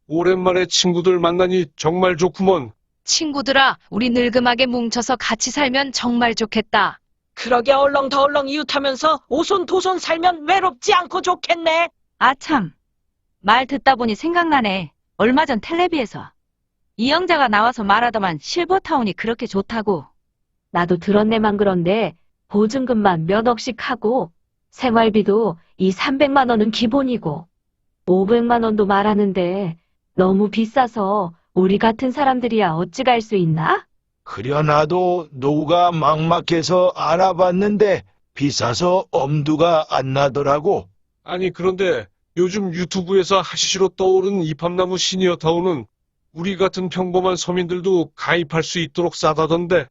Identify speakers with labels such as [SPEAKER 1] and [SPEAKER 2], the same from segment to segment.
[SPEAKER 1] 오랜만에 친구들 만나니 정말 좋구먼.
[SPEAKER 2] 친구들아, 우리 늙음하게 뭉쳐서 같이 살면 정말 좋겠다.
[SPEAKER 3] 그러게 얼렁더얼렁 이웃하면서 오손도손 살면 외롭지 않고 좋겠네.
[SPEAKER 4] 아 참, 말 듣다 보니 생각나네. 얼마 전 텔레비에서 이영자가 나와서 말하더만 실버타운이 그렇게 좋다고. 나도 들었네만 그런데 보증금만 몇 억씩 하고 생활비도 이 300만 원은 기본이고 500만 원도 말하는데 너무 비싸서 우리 같은 사람들이야 어찌 갈 수 있나?
[SPEAKER 5] 그려 나도 노후가 막막해서 알아봤는데 비싸서 엄두가 안 나더라고.
[SPEAKER 1] 아니 그런데 요즘 유튜브에서 하시시로 떠오른 이팝나무 시니어타운은 우리 같은 평범한 서민들도 가입할 수 있도록 싸다던데.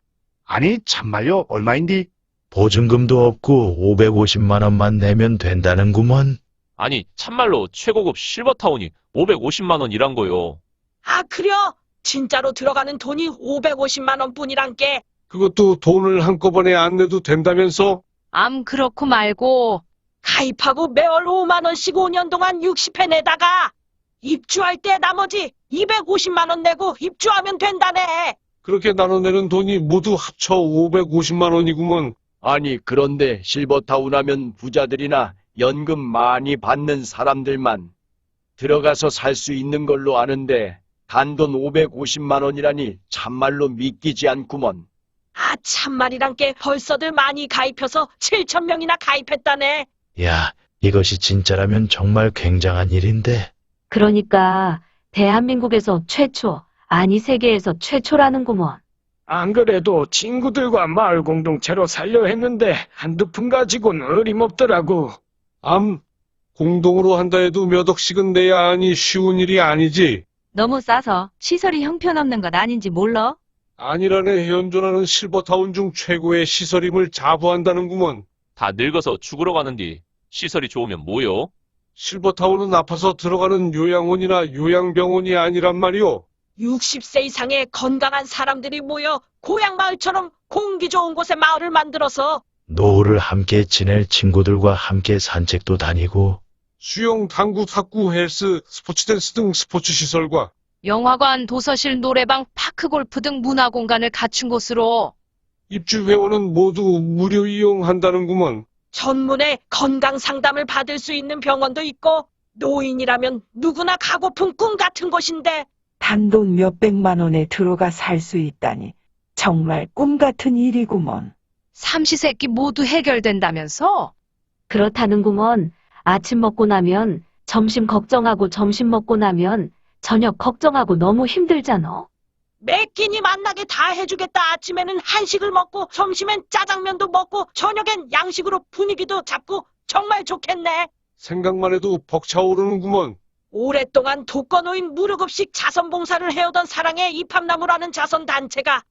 [SPEAKER 6] 아니 참말요 얼마인디?
[SPEAKER 5] 보증금도 없고 550만 원만 내면 된다는구먼.
[SPEAKER 7] 아니, 참말로 최고급 실버타운이 550만 원이란 거요.
[SPEAKER 3] 아, 그려? 진짜로 들어가는 돈이 550만 원뿐이란께.
[SPEAKER 1] 그것도 돈을 한꺼번에 안 내도 된다면서?
[SPEAKER 2] 암 그렇고 말고.
[SPEAKER 3] 가입하고 매월 5만 원씩 5년 동안 60회 내다가 입주할 때 나머지 250만 원 내고 입주하면 된다네.
[SPEAKER 1] 그렇게 나눠내는 돈이 모두 합쳐 550만 원이구먼.
[SPEAKER 8] 아니, 그런데 실버타운 하면 부자들이나 연금 많이 받는 사람들만 들어가서 살 수 있는 걸로 아는데 단돈 550만 원이라니 참말로 믿기지 않구먼.
[SPEAKER 3] 아, 참말이란께 벌써들 많이 가입해서 7천 명이나 가입했다네.
[SPEAKER 5] 야, 이것이 진짜라면 정말 굉장한 일인데.
[SPEAKER 4] 그러니까 대한민국에서 최초, 아니 세계에서 최초라는구먼.
[SPEAKER 9] 안 그래도 친구들과 마을 공동체로 살려 했는데 한두 푼 가지고는 어림없더라고.
[SPEAKER 1] 공동으로 한다 해도 몇 억씩은 내야 하니 쉬운 일이 아니지.
[SPEAKER 4] 너무 싸서 시설이 형편없는 건 아닌지 몰라?
[SPEAKER 1] 아니라네. 현존하는 실버타운 중 최고의 시설임을 자부한다는구먼.
[SPEAKER 7] 다 늙어서 죽으러 가는디 시설이 좋으면 뭐요?
[SPEAKER 1] 실버타운은 아파서 들어가는 요양원이나 요양병원이 아니란 말이오.
[SPEAKER 3] 60세 이상의 건강한 사람들이 모여 고향마을처럼 공기 좋은 곳에 마을을 만들어서
[SPEAKER 5] 노후를 함께 지낼 친구들과 함께 산책도 다니고.
[SPEAKER 1] 수영, 당구, 탁구, 헬스, 스포츠댄스 등 스포츠 시설과
[SPEAKER 2] 영화관, 도서실, 노래방, 파크 골프 등 문화 공간을 갖춘 곳으로.
[SPEAKER 1] 입주 회원은 모두 무료 이용한다는구먼.
[SPEAKER 3] 전문의 건강 상담을 받을 수 있는 병원도 있고 노인이라면 누구나 가고픈 꿈 같은 곳인데
[SPEAKER 10] 단돈 몇백만 원에 들어가 살 수 있다니 정말 꿈 같은 일이구먼.
[SPEAKER 2] 삼시세끼 모두 해결된다면서?
[SPEAKER 4] 그렇다는구먼. 아침 먹고 나면 점심 걱정하고 점심 먹고 나면 저녁 걱정하고 너무 힘들잖아.
[SPEAKER 3] 매 끼니 만나게 다 해주겠다. 아침에는 한식을 먹고 점심엔 짜장면도 먹고 저녁엔 양식으로 분위기도 잡고 정말 좋겠네.
[SPEAKER 1] 생각만 해도 벅차오르는구먼.
[SPEAKER 3] 오랫동안 독거노인 무료급식 자선봉사를 해오던 사랑의 이팝나무라는 자선단체가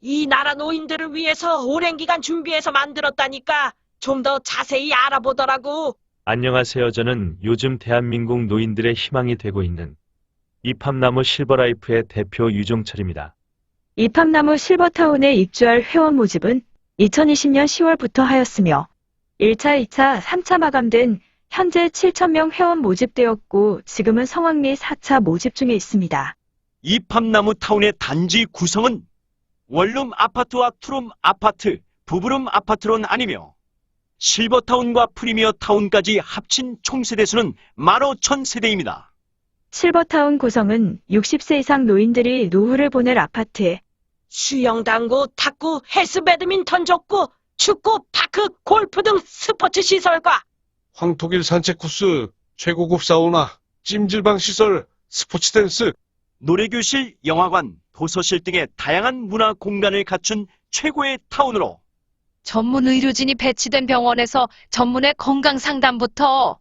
[SPEAKER 3] 이 나라 노인들을 위해서 오랜 기간 준비해서 만들었다니까 좀 더 자세히 알아보더라고.
[SPEAKER 11] 안녕하세요. 저는 요즘 대한민국 노인들의 희망이 되고 있는 이팝나무 실버라이프의 대표 유종철입니다.
[SPEAKER 12] 이팝나무 실버타운에 입주할 회원 모집은 2020년 10월부터 하였으며 1차, 2차, 3차 마감된 현재 7,000명 회원 모집되었고 지금은 성황 및 4차 모집 중에 있습니다.
[SPEAKER 8] 이팝나무 타운의 단지 구성은 원룸 아파트와 투룸 아파트, 부부룸 아파트론 아니며 실버타운과 프리미어 타운까지 합친 총세대수는 15,000세대입니다.
[SPEAKER 12] 실버타운 구성은 60세 이상 노인들이 노후를 보낼 아파트에
[SPEAKER 3] 수영, 당구, 탁구, 헬스, 배드민턴, 족구, 축구, 파크, 골프 등 스포츠 시설과
[SPEAKER 1] 황토길 산책 코스, 최고급 사우나, 찜질방 시설, 스포츠 댄스,
[SPEAKER 8] 노래교실, 영화관, 도서실 등의 다양한 문화 공간을 갖춘 최고의 타운으로
[SPEAKER 2] 전문 의료진이 배치된 병원에서 전문의 건강 상담부터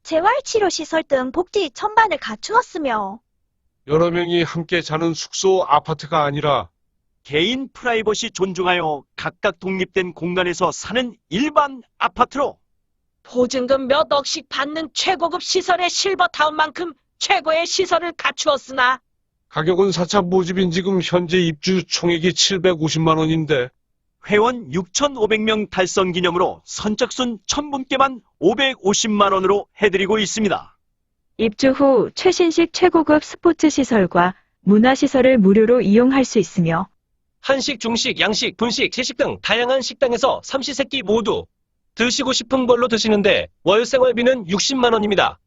[SPEAKER 13] 재활치료시설 등 복지 천반을 갖추었으며
[SPEAKER 1] 여러 명이 함께 자는 숙소 아파트가 아니라
[SPEAKER 8] 개인 프라이버시 존중하여 각각 독립된 공간에서 사는 일반 아파트로
[SPEAKER 3] 보증금 몇 억씩 받는 최고급 시설의 실버타운만큼 최고의 시설을 갖추었으나
[SPEAKER 1] 가격은 4차 모집인 지금 현재 입주 총액이 750만 원인데
[SPEAKER 8] 회원 6,500명 달성 기념으로 선착순 1,000분께만 550만 원으로 해드리고 있습니다.
[SPEAKER 12] 입주 후 최신식 최고급 스포츠 시설과 문화시설을 무료로 이용할 수 있으며
[SPEAKER 14] 한식, 중식, 양식, 분식, 채식 등 다양한 식당에서 삼시세끼 모두 드시고 싶은 걸로 드시는데 월 생활비는 60만 원입니다.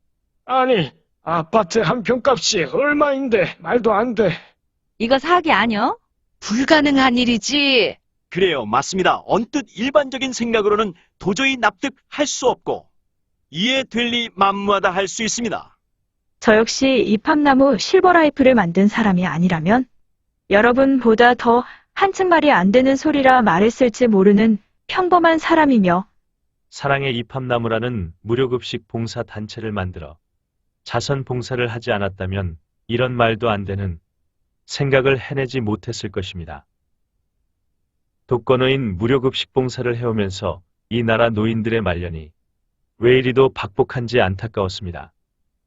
[SPEAKER 9] 아니, 아파트 한 평값이 얼마인데 말도 안 돼.
[SPEAKER 4] 이거 사기 아니여?
[SPEAKER 2] 불가능한 일이지.
[SPEAKER 8] 그래요, 맞습니다. 언뜻 일반적인 생각으로는 도저히 납득할 수 없고 이해될 리 만무하다 할 수 있습니다.
[SPEAKER 12] 저 역시 이팝나무 실버라이프를 만든 사람이 아니라면 여러분보다 더 한층 말이 안 되는 소리라 말했을지 모르는 평범한 사람이며
[SPEAKER 11] 사랑의 이팝나무라는 무료급식 봉사 단체를 만들어 자선 봉사를 하지 않았다면 이런 말도 안 되는 생각을 해내지 못했을 것입니다. 독거노인 무료급식 봉사를 해오면서 이 나라 노인들의 말년이 왜 이리도 박복한지 안타까웠습니다.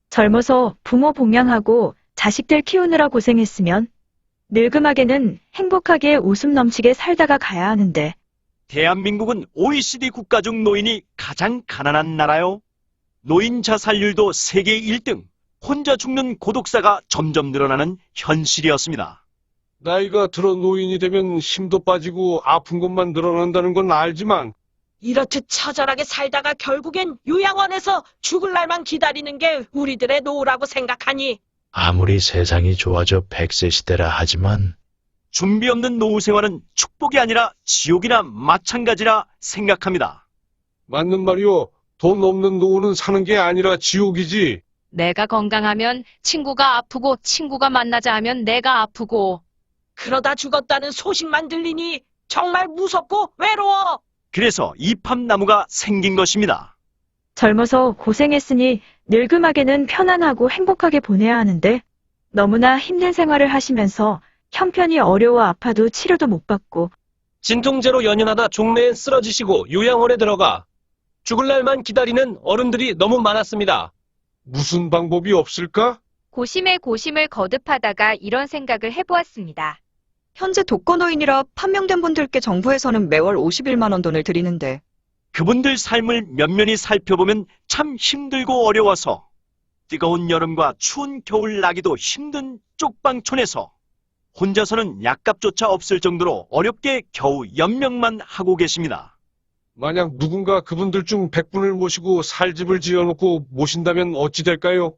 [SPEAKER 12] 젊어서 부모 봉양하고 자식들 키우느라 고생했으면 늙음하게는 행복하게 웃음 넘치게 살다가 가야 하는데
[SPEAKER 8] 대한민국은 OECD 국가 중 노인이 가장 가난한 나라요. 노인 자살률도 세계 1등, 혼자 죽는 고독사가 점점 늘어나는 현실이었습니다.
[SPEAKER 1] 나이가 들어 노인이 되면 힘도 빠지고 아픈 것만 늘어난다는 건 알지만
[SPEAKER 3] 이렇듯 처절하게 살다가 결국엔 요양원에서 죽을 날만 기다리는 게 우리들의 노후라고 생각하니
[SPEAKER 5] 아무리 세상이 좋아져 100세 시대라 하지만
[SPEAKER 8] 준비 없는 노후 생활은 축복이 아니라 지옥이나 마찬가지라 생각합니다.
[SPEAKER 1] 맞는 말이요. 돈 없는 노후는 사는 게 아니라 지옥이지.
[SPEAKER 2] 내가 건강하면 친구가 아프고 친구가 만나자 하면 내가 아프고.
[SPEAKER 3] 그러다 죽었다는 소식만 들리니 정말 무섭고 외로워.
[SPEAKER 8] 그래서 이팝나무가 생긴 것입니다.
[SPEAKER 12] 젊어서 고생했으니 늙음하게는 편안하고 행복하게 보내야 하는데 너무나 힘든 생활을 하시면서 형편이 어려워 아파도 치료도 못 받고
[SPEAKER 14] 진통제로 연연하다 종래에 쓰러지시고 요양원에 들어가 죽을 날만 기다리는 어른들이 너무 많았습니다.
[SPEAKER 1] 무슨 방법이 없을까?
[SPEAKER 15] 고심에 고심을 거듭하다가 이런 생각을 해보았습니다.
[SPEAKER 16] 현재 독거노인이라 판명된 분들께 정부에서는 매월 51만 원 돈을 드리는데
[SPEAKER 8] 그분들 삶을 면면히 살펴보면 참 힘들고 어려워서 뜨거운 여름과 추운 겨울 나기도 힘든 쪽방촌에서 혼자서는 약값조차 없을 정도로 어렵게 겨우 연명만 하고 계십니다.
[SPEAKER 1] 만약 누군가 그분들 중 100분을 모시고 살 집을 지어놓고 모신다면 어찌 될까요?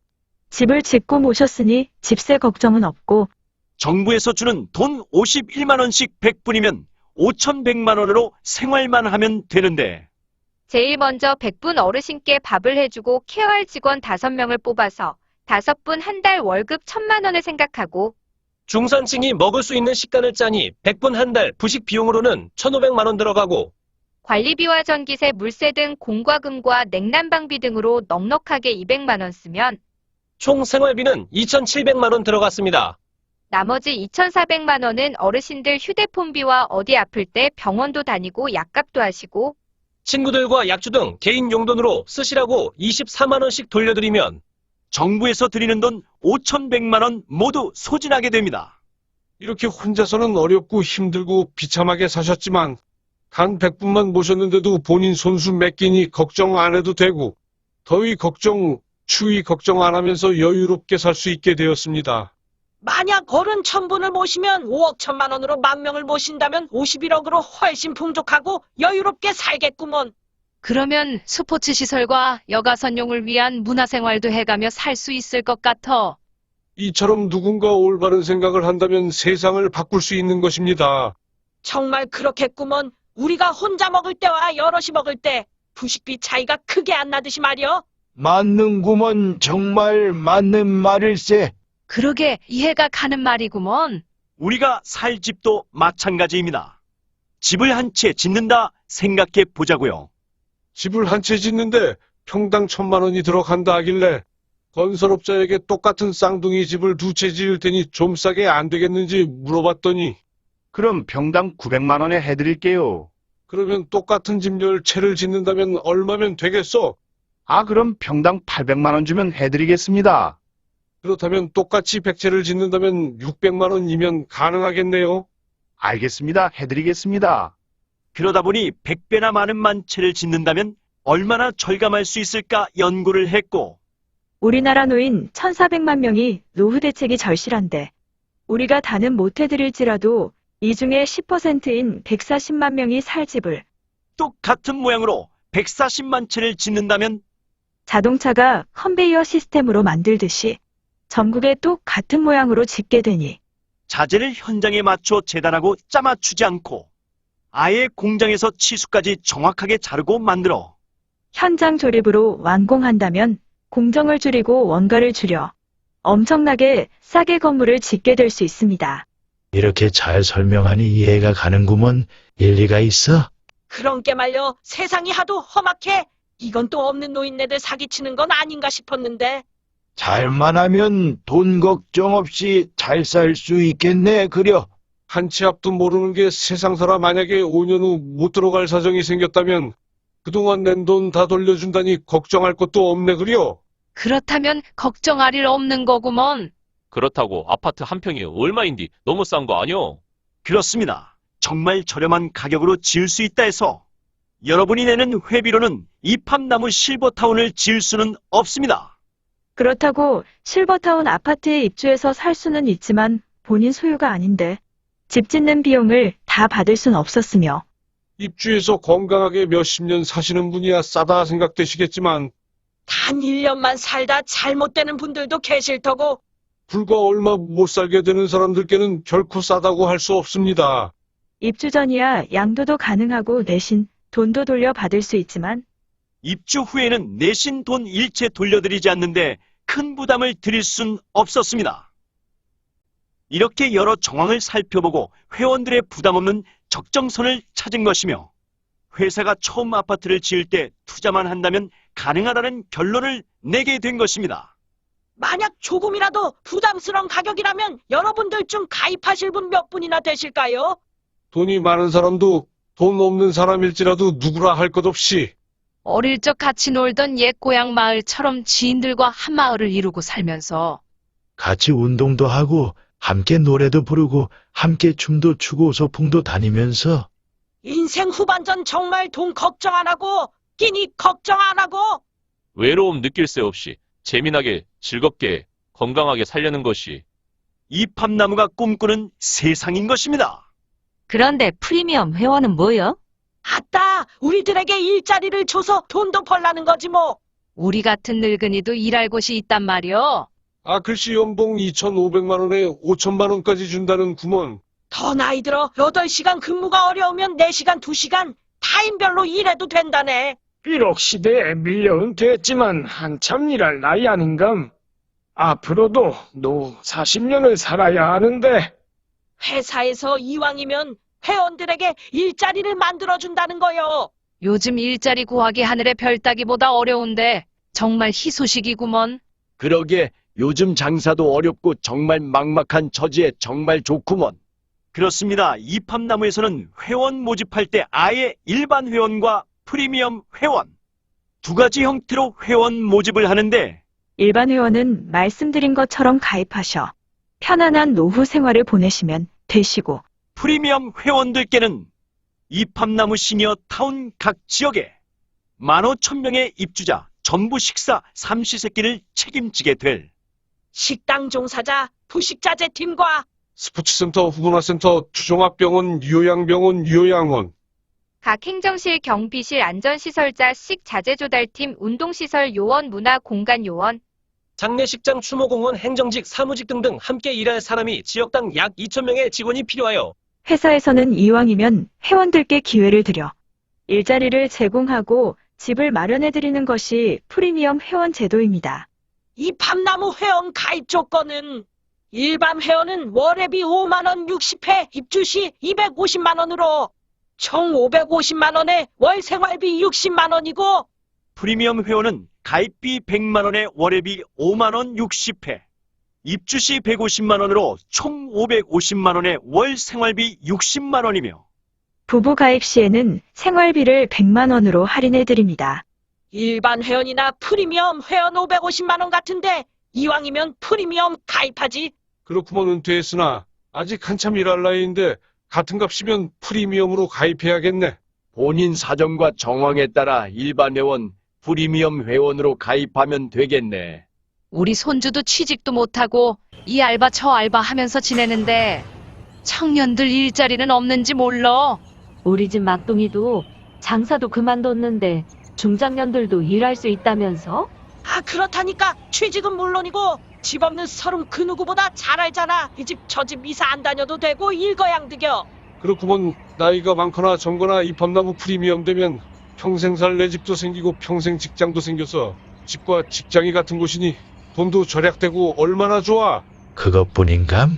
[SPEAKER 12] 집을 짓고 모셨으니 집세 걱정은 없고
[SPEAKER 8] 정부에서 주는 돈 51만 원씩 100분이면 5,100만 원으로 생활만 하면 되는데
[SPEAKER 15] 제일 먼저 100분 어르신께 밥을 해주고 케어할 직원 5명을 뽑아서 5분 한 달 월급 1,000만 원을 생각하고
[SPEAKER 14] 중산층이 먹을 수 있는 식단을 짜니 100분 한 달 부식 비용으로는 1,500만 원 들어가고
[SPEAKER 15] 관리비와 전기세, 물세 등 공과금과 냉난방비 등으로 넉넉하게 200만 원 쓰면
[SPEAKER 14] 총 생활비는 2,700만 원 들어갔습니다.
[SPEAKER 15] 나머지 2,400만 원은 어르신들 휴대폰비와 어디 아플 때 병원도 다니고 약값도 하시고
[SPEAKER 14] 친구들과 약주 등 개인 용돈으로 쓰시라고 24만 원씩 돌려드리면
[SPEAKER 8] 정부에서 드리는 돈 5,100만 원 모두 소진하게 됩니다.
[SPEAKER 1] 이렇게 혼자서는 어렵고 힘들고 비참하게 사셨지만 단 100분만 모셨는데도 본인 손수 몇 끼니 걱정 안 해도 되고 더위 걱정, 추위 걱정 안 하면서 여유롭게 살 수 있게 되었습니다.
[SPEAKER 3] 만약 어른 1,000분을 모시면 5억 1,000만 원으로 10,000명을 모신다면 51억으로 훨씬 풍족하고 여유롭게 살겠구먼.
[SPEAKER 2] 그러면 스포츠 시설과 여가 선용을 위한 문화생활도 해가며 살 수 있을 것 같아.
[SPEAKER 1] 이처럼 누군가 올바른 생각을 한다면 세상을 바꿀 수 있는 것입니다.
[SPEAKER 3] 정말 그렇겠구먼. 우리가 혼자 먹을 때와 여럿이 먹을 때 부식비 차이가 크게 안 나듯이 말이여.
[SPEAKER 17] 맞는구먼. 정말 맞는 말일세.
[SPEAKER 2] 그러게 이해가 가는 말이구먼.
[SPEAKER 8] 우리가 살 집도 마찬가지입니다. 집을 한 채 짓는다 생각해 보자고요.
[SPEAKER 1] 집을 한 채 짓는데 평당 1,000만 원이 들어간다 하길래 건설업자에게 똑같은 쌍둥이 집을 2채 지을 테니 좀 싸게 안 되겠는지 물어봤더니
[SPEAKER 6] 그럼 평당 900만 원에 해드릴게요.
[SPEAKER 1] 그러면 똑같은 집 10채를 짓는다면 얼마면 되겠어?
[SPEAKER 6] 아, 그럼 평당 800만 원 주면 해드리겠습니다.
[SPEAKER 1] 그렇다면 똑같이 100채를 짓는다면 600만 원이면 가능하겠네요.
[SPEAKER 6] 알겠습니다. 해드리겠습니다.
[SPEAKER 8] 그러다 보니 100배나 많은 만채를 짓는다면 얼마나 절감할 수 있을까 연구를 했고
[SPEAKER 12] 우리나라 노인 1,400만 명이 노후 대책이 절실한데 우리가 다는 못해드릴지라도 이 중에 10%인 140만 명이 살 집을
[SPEAKER 8] 똑같은 모양으로 140만 채를 짓는다면
[SPEAKER 12] 자동차가 컨베이어 시스템으로 만들듯이 전국에 똑같은 모양으로 짓게 되니
[SPEAKER 8] 자재를 현장에 맞춰 재단하고 짜맞추지 않고 아예 공장에서 치수까지 정확하게 자르고 만들어
[SPEAKER 12] 현장 조립으로 완공한다면 공정을 줄이고 원가를 줄여 엄청나게 싸게 건물을 짓게 될 수 있습니다.
[SPEAKER 5] 이렇게 잘 설명하니 이해가 가는구먼. 일리가 있어?
[SPEAKER 3] 그런 게 말려 세상이 하도 험악해. 이건 또 없는 노인네들 사기치는 건 아닌가 싶었는데.
[SPEAKER 17] 잘만 하면 돈 걱정 없이 잘 살 수 있겠네, 그려.
[SPEAKER 1] 한 치 앞도 모르는 게 세상 살아 만약에 5년 후 못 들어갈 사정이 생겼다면 그동안 낸 돈 다 돌려준다니 걱정할 것도 없네 그려.
[SPEAKER 2] 그렇다면 걱정할 일 없는 거구먼.
[SPEAKER 7] 그렇다고 아파트 한 평이 얼마인디 너무 싼 거 아니오?
[SPEAKER 8] 그렇습니다. 정말 저렴한 가격으로 지을 수 있다 해서 여러분이 내는 회비로는 이팝나무 실버타운을 지을 수는 없습니다.
[SPEAKER 12] 그렇다고 실버타운 아파트에 입주해서 살 수는 있지만 본인 소유가 아닌데 집 짓는 비용을 다 받을 순 없었으며
[SPEAKER 1] 입주해서 건강하게 몇십 년 사시는 분이야 싸다 생각되시겠지만
[SPEAKER 3] 단 1년만 살다 잘못되는 분들도 계실 터고.
[SPEAKER 1] 불과 얼마 못 살게 되는 사람들께는 결코 싸다고 할 수 없습니다.
[SPEAKER 12] 입주 전이야 양도도 가능하고 대신 돈도 돌려받을 수 있지만
[SPEAKER 8] 입주 후에는 내신 돈 일체 돌려드리지 않는데 큰 부담을 드릴 순 없었습니다. 이렇게 여러 정황을 살펴보고 회원들의 부담 없는 적정선을 찾은 것이며 회사가 처음 아파트를 지을 때 투자만 한다면 가능하다는 결론을 내게 된 것입니다.
[SPEAKER 3] 만약 조금이라도 부담스러운 가격이라면 여러분들 중 가입하실 분 몇 분이나 되실까요?
[SPEAKER 1] 돈이 많은 사람도 돈 없는 사람일지라도 누구라 할 것 없이
[SPEAKER 2] 어릴 적 같이 놀던 옛 고향 마을처럼 지인들과 한 마을을 이루고 살면서
[SPEAKER 5] 같이 운동도 하고 함께 노래도 부르고 함께 춤도 추고 소풍도 다니면서
[SPEAKER 3] 인생 후반전 정말 돈 걱정 안 하고 끼니 걱정 안 하고
[SPEAKER 7] 외로움 느낄 새 없이 재미나게 즐겁게 건강하게 살려는 것이
[SPEAKER 8] 이팝나무가 꿈꾸는 세상인 것입니다.
[SPEAKER 4] 그런데 프리미엄 회원은 뭐요?
[SPEAKER 3] 아따 우리들에게 일자리를 줘서 돈도 벌라는 거지 뭐.
[SPEAKER 2] 우리 같은 늙은이도 일할 곳이 있단 말이오.
[SPEAKER 1] 아 글씨 연봉 2,500만 원에 5천만 원까지 준다는 구먼.
[SPEAKER 3] 더 나이 들어 8시간 근무가 어려우면 4시간 2시간 타임별로 일해도 된다네.
[SPEAKER 9] 비록 시대에 밀려 은퇴했지만 한참 일할 나이 아닌감. 앞으로도 노 40년을 살아야 하는데.
[SPEAKER 3] 회사에서 이왕이면 회원들에게 일자리를 만들어준다는 거요.
[SPEAKER 2] 요즘 일자리 구하기 하늘의 별 따기보다 어려운데 정말 희소식이구먼.
[SPEAKER 8] 그러게 요즘 장사도 어렵고 정말 막막한 처지에 정말 좋구먼. 그렇습니다. 이팝나무에서는 회원 모집할 때 아예 일반 회원과 프리미엄 회원 두 가지 형태로 회원 모집을 하는데
[SPEAKER 12] 일반 회원은 말씀드린 것처럼 가입하셔 편안한 노후 생활을 보내시면 되시고
[SPEAKER 8] 프리미엄 회원들께는 이팝나무 시니어 타운 각 지역에 15,000명의 입주자 전부 식사 삼시세끼를 책임지게 될
[SPEAKER 3] 식당 종사자 부식자재팀과
[SPEAKER 1] 스포츠센터, 후문화센터, 주종합병원, 요양병원, 요양원.
[SPEAKER 15] 각 행정실, 경비실, 안전시설자, 식자재조달팀, 운동시설 요원, 문화공간요원,
[SPEAKER 14] 장례식장, 추모공원, 행정직, 사무직 등등 함께 일할 사람이 지역당 약 2,000명의 직원이 필요하여
[SPEAKER 12] 회사에서는 이왕이면 회원들께 기회를 드려 일자리를 제공하고 집을 마련해드리는 것이 프리미엄 회원 제도입니다.
[SPEAKER 3] 이팝나무 회원 가입 조건은 일반 회원은 월회비 5만 원 60회, 입주 시 250만 원으로 총 550만 원에 월 생활비 60만 원이고
[SPEAKER 8] 프리미엄 회원은 가입비 100만 원에 월회비 5만 원 60회, 입주 시 150만 원으로 총 550만 원에 월 생활비 60만 원이며
[SPEAKER 12] 부부 가입 시에는 생활비를 100만 원으로 할인해드립니다.
[SPEAKER 3] 일반 회원이나 프리미엄 회원 550만 원 같은데 이왕이면 프리미엄 가입하지.
[SPEAKER 1] 그렇구먼 은퇴했으나 아직 한참 일할 나이인데 같은 값이면 프리미엄으로 가입해야겠네.
[SPEAKER 8] 본인 사정과 정황에 따라 일반 회원, 프리미엄 회원으로 가입하면 되겠네.
[SPEAKER 2] 우리 손주도 취직도 못하고 이 알바 저 알바 하면서 지내는데 청년들 일자리는 없는지 몰라.
[SPEAKER 4] 우리 집 막둥이도 장사도 그만뒀는데 중장년들도 일할 수 있다면서?
[SPEAKER 3] 아, 그렇다니까. 취직은 물론이고 집 없는 서름 그 누구보다 잘 알잖아. 이 집 저 집 이사 안 다녀도 되고 일거양득여.
[SPEAKER 1] 그렇구먼. 나이가 많거나 적거나 입합나무 프리미엄 되면 평생 살 내 집도 생기고 평생 직장도 생겨서 집과 직장이 같은 곳이니 돈도 절약되고 얼마나 좋아.
[SPEAKER 5] 그것뿐인감?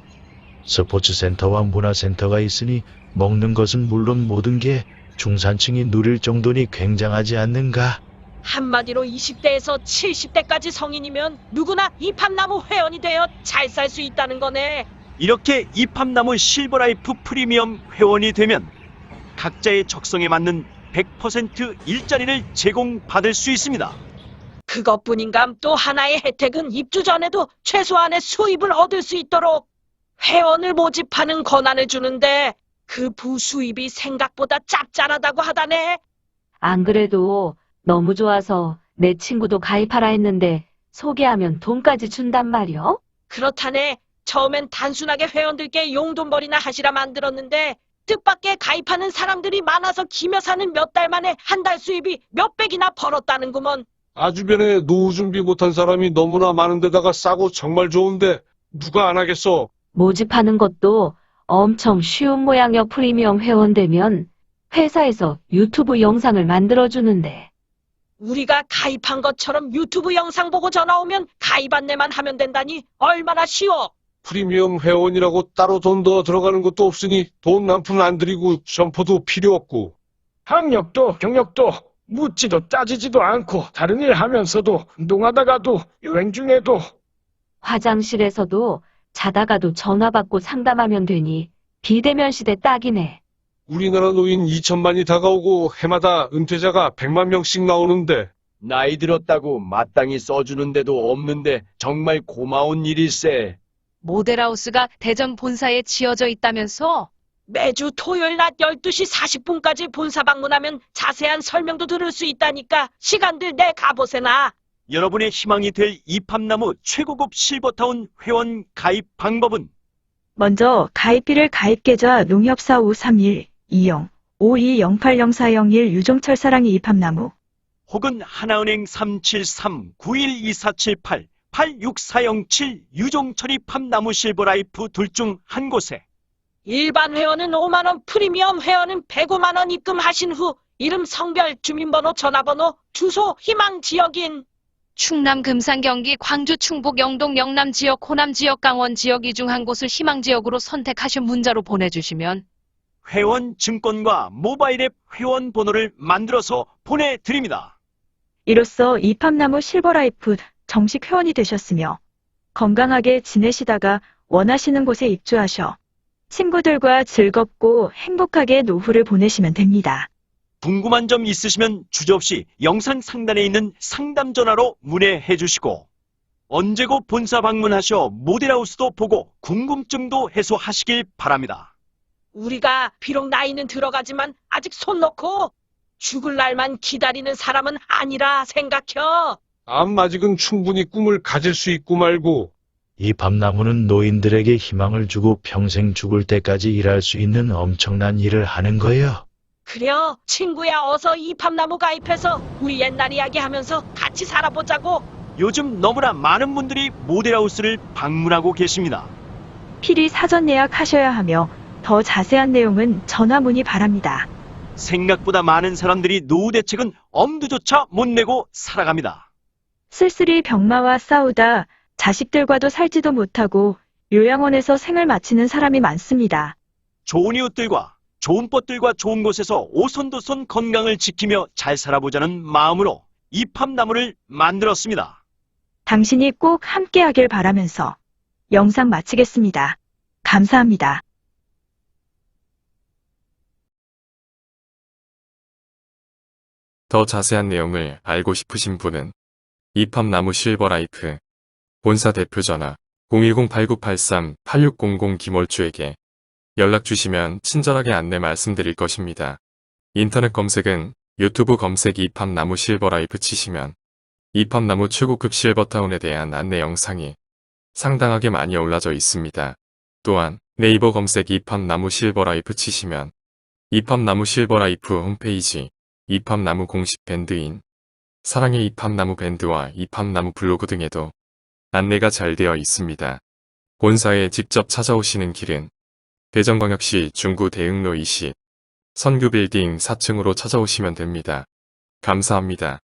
[SPEAKER 5] 스포츠센터와 문화센터가 있으니 먹는 것은 물론 모든 게 중산층이 누릴 정도니 굉장하지 않는가?
[SPEAKER 3] 한마디로 20대에서 70대까지 성인이면 누구나 입합나무 회원이 되어 잘 살 수 있다는 거네.
[SPEAKER 18] 이렇게 입합나무 실버라이프 프리미엄 회원이 되면 각자의 적성에 맞는 100% 일자리를 제공받을 수 있습니다.
[SPEAKER 3] 그것뿐인감. 또 하나의 혜택은 입주 전에도 최소한의 수입을 얻을 수 있도록 회원을 모집하는 권한을 주는데 그 부수입이 생각보다 짭짤하다고 하다네.
[SPEAKER 4] 안 그래도 너무 좋아서 내 친구도 가입하라 했는데 소개하면 돈까지 준단 말이여?
[SPEAKER 3] 그렇다네. 처음엔 단순하게 회원들께 용돈벌이나 하시라 만들었는데 뜻밖의 가입하는 사람들이 많아서 김여사는 몇 달 만에 한 달 수입이 몇백이나 벌었다는구먼.
[SPEAKER 1] 아주변에 노후 준비 못한 사람이 너무나 많은데다가 싸고 정말 좋은데 누가 안 하겠어.
[SPEAKER 4] 모집하는 것도 엄청 쉬운 모양이여. 프리미엄 회원 되면 회사에서 유튜브 영상을 만들어주는데.
[SPEAKER 3] 우리가 가입한 것처럼 유튜브 영상 보고 전화 오면 가입 안내만 하면 된다니 얼마나 쉬워.
[SPEAKER 1] 프리미엄 회원이라고 따로 돈 더 들어가는 것도 없으니 돈 한 푼 안 들이고 점포도 필요 없고.
[SPEAKER 9] 학력도 경력도 묻지도 따지지도 않고 다른 일 하면서도 운동하다가도 여행 중에도
[SPEAKER 4] 화장실에서도 자다가도 전화 받고 상담하면 되니 비대면 시대 딱이네.
[SPEAKER 1] 우리나라 노인 2천만이 다가오고 해마다 은퇴자가 100만 명씩 나오는데
[SPEAKER 8] 나이 들었다고 마땅히 써주는데도 없는데 정말 고마운 일일세.
[SPEAKER 2] 모델하우스가 대전 본사에 지어져 있다면서?
[SPEAKER 3] 매주 토요일 낮 12시 40분까지 본사 방문하면 자세한 설명도 들을 수 있다니까 시간들 내 가보세나.
[SPEAKER 18] 여러분의 희망이 될 입합나무 최고급 실버타운 회원 가입 방법은
[SPEAKER 12] 먼저 가입비를 가입계좌 농협사 531 20 52080401 유종철 사랑이 입합나무
[SPEAKER 18] 혹은 하나은행 373-912478 86407 유종철 입합나무 실버라이프 둘 중 한 곳에
[SPEAKER 3] 일반 회원은 5만원, 프리미엄 회원은 105만원 입금하신 후 이름, 성별, 주민번호, 전화번호, 주소, 희망 지역인
[SPEAKER 2] 충남, 금산, 경기, 광주, 충북, 영동, 영남 지역, 호남 지역, 강원 지역 이 중 한 곳을 희망 지역으로 선택하신 문자로 보내주시면
[SPEAKER 18] 회원 증권과 모바일 앱 회원 번호를 만들어서 보내드립니다.
[SPEAKER 12] 이로써 입합나무 실버라이프 정식 회원이 되셨으며 건강하게 지내시다가 원하시는 곳에 입주하셔 친구들과 즐겁고 행복하게 노후를 보내시면 됩니다.
[SPEAKER 18] 궁금한 점 있으시면 주저없이 영상 상단에 있는 상담 전화로 문의해 주시고 언제고 본사 방문하셔 모델하우스도 보고 궁금증도 해소하시길 바랍니다.
[SPEAKER 3] 우리가 비록 나이는 들어가지만 아직 손 놓고 죽을 날만 기다리는 사람은 아니라 생각혀.
[SPEAKER 1] 아직은 충분히 꿈을 가질 수 있고 말고.
[SPEAKER 5] 이 밤나무는 노인들에게 희망을 주고 평생 죽을 때까지 일할 수 있는 엄청난 일을 하는 거예요.
[SPEAKER 3] 그래요. 친구야 어서 입합나무 가입해서 우리 옛날 이야기 하면서 같이 살아보자고.
[SPEAKER 18] 요즘 너무나 많은 분들이 모델하우스를 방문하고 계십니다.
[SPEAKER 12] 필히 사전 예약하셔야 하며 더 자세한 내용은 전화 문의 바랍니다.
[SPEAKER 18] 생각보다 많은 사람들이 노후 대책은 엄두조차 못 내고 살아갑니다.
[SPEAKER 12] 쓸쓸히 병마와 싸우다 자식들과도 살지도 못하고 요양원에서 생을 마치는 사람이 많습니다.
[SPEAKER 18] 좋은 이웃들과 좋은 벗들과 좋은 곳에서 오손도손 건강을 지키며 잘 살아보자는 마음으로 입합나무를 만들었습니다.
[SPEAKER 12] 당신이 꼭 함께하길 바라면서 영상 마치겠습니다. 감사합니다.
[SPEAKER 19] 더 자세한 내용을 알고 싶으신 분은 입합나무 실버라이프 본사 대표 전화 010-8983-8600 김월주에게 연락 주시면 친절하게 안내 말씀드릴 것입니다. 인터넷 검색은 유튜브 검색 입합나무 실버라이프 치시면 이팝나무 최고급 실버타운에 대한 안내 영상이 상당하게 많이 올라져 있습니다. 또한 네이버 검색 이팝나무 실버라이프 치시면 이팝나무 실버라이프 홈페이지, 이팝나무 공식 밴드인 사랑의 이팝나무 밴드와 이팝나무 블로그 등에도 안내가 잘 되어 있습니다. 본사에 직접 찾아오시는 길은 대전광역시 중구 대흥로 20 선규빌딩 4층으로 찾아오시면 됩니다. 감사합니다.